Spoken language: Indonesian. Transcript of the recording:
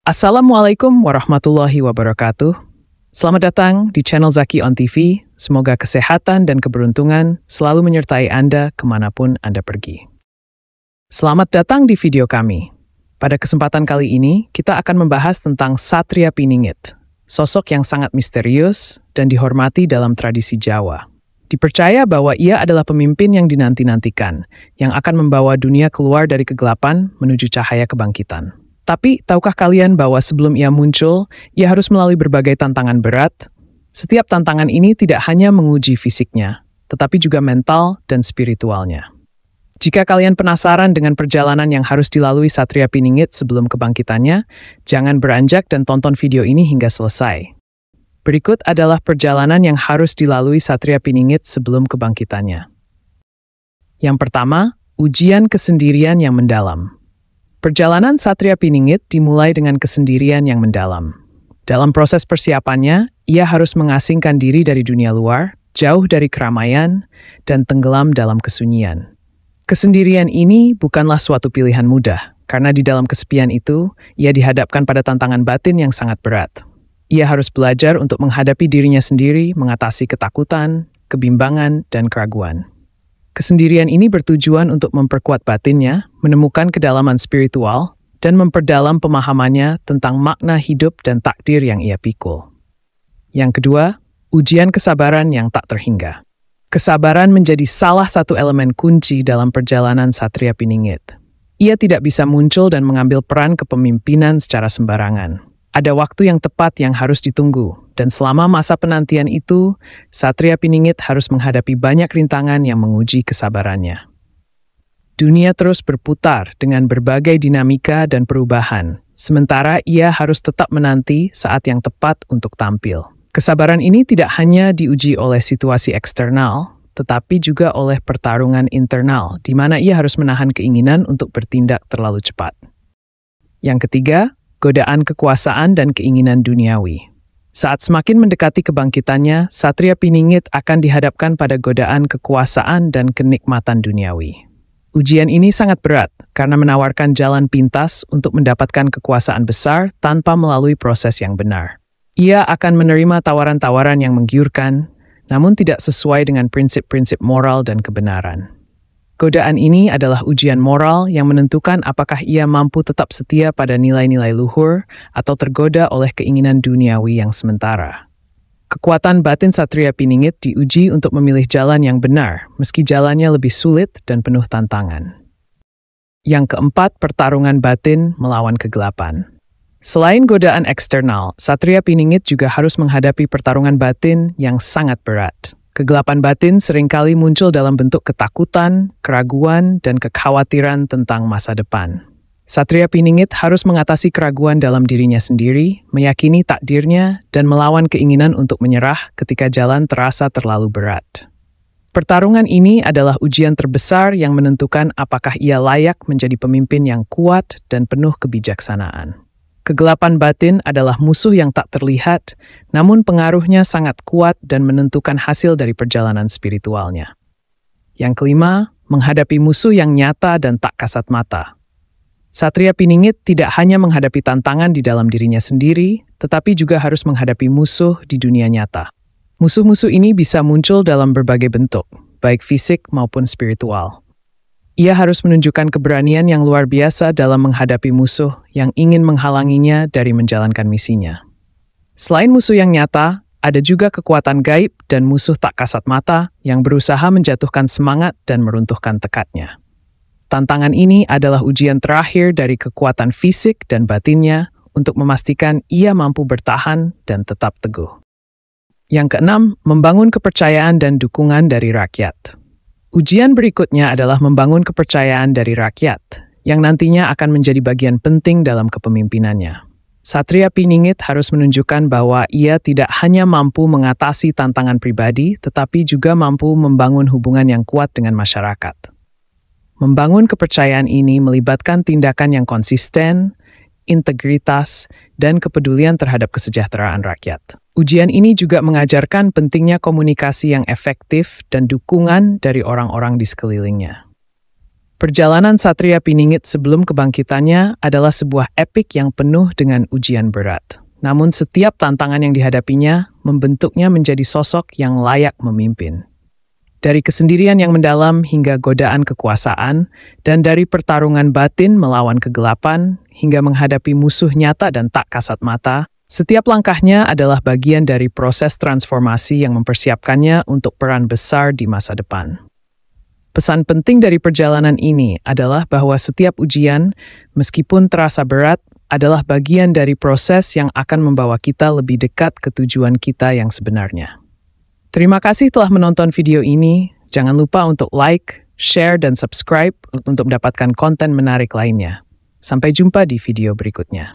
Assalamualaikum warahmatullahi wabarakatuh. Selamat datang di channel Zaki on TV. Semoga kesehatan dan keberuntungan selalu menyertai Anda kemanapun Anda pergi. Selamat datang di video kami. Pada kesempatan kali ini, kita akan membahas tentang Satria Piningit, sosok yang sangat misterius dan dihormati dalam tradisi Jawa. Dipercaya bahwa ia adalah pemimpin yang dinanti-nantikan, yang akan membawa dunia keluar dari kegelapan menuju cahaya kebangkitan. Tapi, tahukah kalian bahwa sebelum ia muncul, ia harus melalui berbagai tantangan berat? Setiap tantangan ini tidak hanya menguji fisiknya, tetapi juga mental dan spiritualnya. Jika kalian penasaran dengan perjalanan yang harus dilalui Satria Piningit sebelum kebangkitannya, jangan beranjak dan tonton video ini hingga selesai. Berikut adalah perjalanan yang harus dilalui Satria Piningit sebelum kebangkitannya. Yang pertama, ujian kesendirian yang mendalam. Perjalanan Satria Piningit dimulai dengan kesendirian yang mendalam. Dalam proses persiapannya, ia harus mengasingkan diri dari dunia luar, jauh dari keramaian, dan tenggelam dalam kesunyian. Kesendirian ini bukanlah suatu pilihan mudah, karena di dalam kesepian itu, ia dihadapkan pada tantangan batin yang sangat berat. Ia harus belajar untuk menghadapi dirinya sendiri, mengatasi ketakutan, kebimbangan, dan keraguan. Kesendirian ini bertujuan untuk memperkuat batinnya, menemukan kedalaman spiritual, dan memperdalam pemahamannya tentang makna hidup dan takdir yang ia pikul. Yang kedua, ujian kesabaran yang tak terhingga. Kesabaran menjadi salah satu elemen kunci dalam perjalanan Satria Piningit. Ia tidak bisa muncul dan mengambil peran kepemimpinan secara sembarangan. Ada waktu yang tepat yang harus ditunggu, dan selama masa penantian itu, Satria Piningit harus menghadapi banyak rintangan yang menguji kesabarannya. Dunia terus berputar dengan berbagai dinamika dan perubahan, sementara ia harus tetap menanti saat yang tepat untuk tampil. Kesabaran ini tidak hanya diuji oleh situasi eksternal, tetapi juga oleh pertarungan internal, di mana ia harus menahan keinginan untuk bertindak terlalu cepat. Yang ketiga, godaan kekuasaan dan keinginan duniawi. Saat semakin mendekati kebangkitannya, Satria Piningit akan dihadapkan pada godaan kekuasaan dan kenikmatan duniawi. Ujian ini sangat berat karena menawarkan jalan pintas untuk mendapatkan kekuasaan besar tanpa melalui proses yang benar. Ia akan menerima tawaran-tawaran yang menggiurkan, namun tidak sesuai dengan prinsip-prinsip moral dan kebenaran. Godaan ini adalah ujian moral yang menentukan apakah ia mampu tetap setia pada nilai-nilai luhur atau tergoda oleh keinginan duniawi yang sementara. Kekuatan batin Satria Piningit diuji untuk memilih jalan yang benar, meski jalannya lebih sulit dan penuh tantangan. Yang keempat, pertarungan batin melawan kegelapan. Selain godaan eksternal, Satria Piningit juga harus menghadapi pertarungan batin yang sangat berat. Kegelapan batin seringkali muncul dalam bentuk ketakutan, keraguan, dan kekhawatiran tentang masa depan. Satria Piningit harus mengatasi keraguan dalam dirinya sendiri, meyakini takdirnya, dan melawan keinginan untuk menyerah ketika jalan terasa terlalu berat. Pertarungan ini adalah ujian terbesar yang menentukan apakah ia layak menjadi pemimpin yang kuat dan penuh kebijaksanaan. Kegelapan batin adalah musuh yang tak terlihat, namun pengaruhnya sangat kuat dan menentukan hasil dari perjalanan spiritualnya. Yang kelima, menghadapi musuh yang nyata dan tak kasat mata. Satria Piningit tidak hanya menghadapi tantangan di dalam dirinya sendiri, tetapi juga harus menghadapi musuh di dunia nyata. Musuh-musuh ini bisa muncul dalam berbagai bentuk, baik fisik maupun spiritual. Ia harus menunjukkan keberanian yang luar biasa dalam menghadapi musuh yang ingin menghalanginya dari menjalankan misinya. Selain musuh yang nyata, ada juga kekuatan gaib dan musuh tak kasat mata yang berusaha menjatuhkan semangat dan meruntuhkan tekadnya. Tantangan ini adalah ujian terakhir dari kekuatan fisik dan batinnya untuk memastikan ia mampu bertahan dan tetap teguh. Yang keenam, membangun kepercayaan dan dukungan dari rakyat. Ujian berikutnya adalah membangun kepercayaan dari rakyat, yang nantinya akan menjadi bagian penting dalam kepemimpinannya. Satria Piningit harus menunjukkan bahwa ia tidak hanya mampu mengatasi tantangan pribadi, tetapi juga mampu membangun hubungan yang kuat dengan masyarakat. Membangun kepercayaan ini melibatkan tindakan yang konsisten, integritas, dan kepedulian terhadap kesejahteraan rakyat. Ujian ini juga mengajarkan pentingnya komunikasi yang efektif dan dukungan dari orang-orang di sekelilingnya. Perjalanan Satria Piningit sebelum kebangkitannya adalah sebuah epik yang penuh dengan ujian berat. Namun setiap tantangan yang dihadapinya membentuknya menjadi sosok yang layak memimpin. Dari kesendirian yang mendalam hingga godaan kekuasaan, dan dari pertarungan batin melawan kegelapan hingga menghadapi musuh nyata dan tak kasat mata, setiap langkahnya adalah bagian dari proses transformasi yang mempersiapkannya untuk peran besar di masa depan. Pesan penting dari perjalanan ini adalah bahwa setiap ujian, meskipun terasa berat, adalah bagian dari proses yang akan membawa kita lebih dekat ke tujuan kita yang sebenarnya. Terima kasih telah menonton video ini. Jangan lupa untuk like, share, dan subscribe untuk mendapatkan konten menarik lainnya. Sampai jumpa di video berikutnya.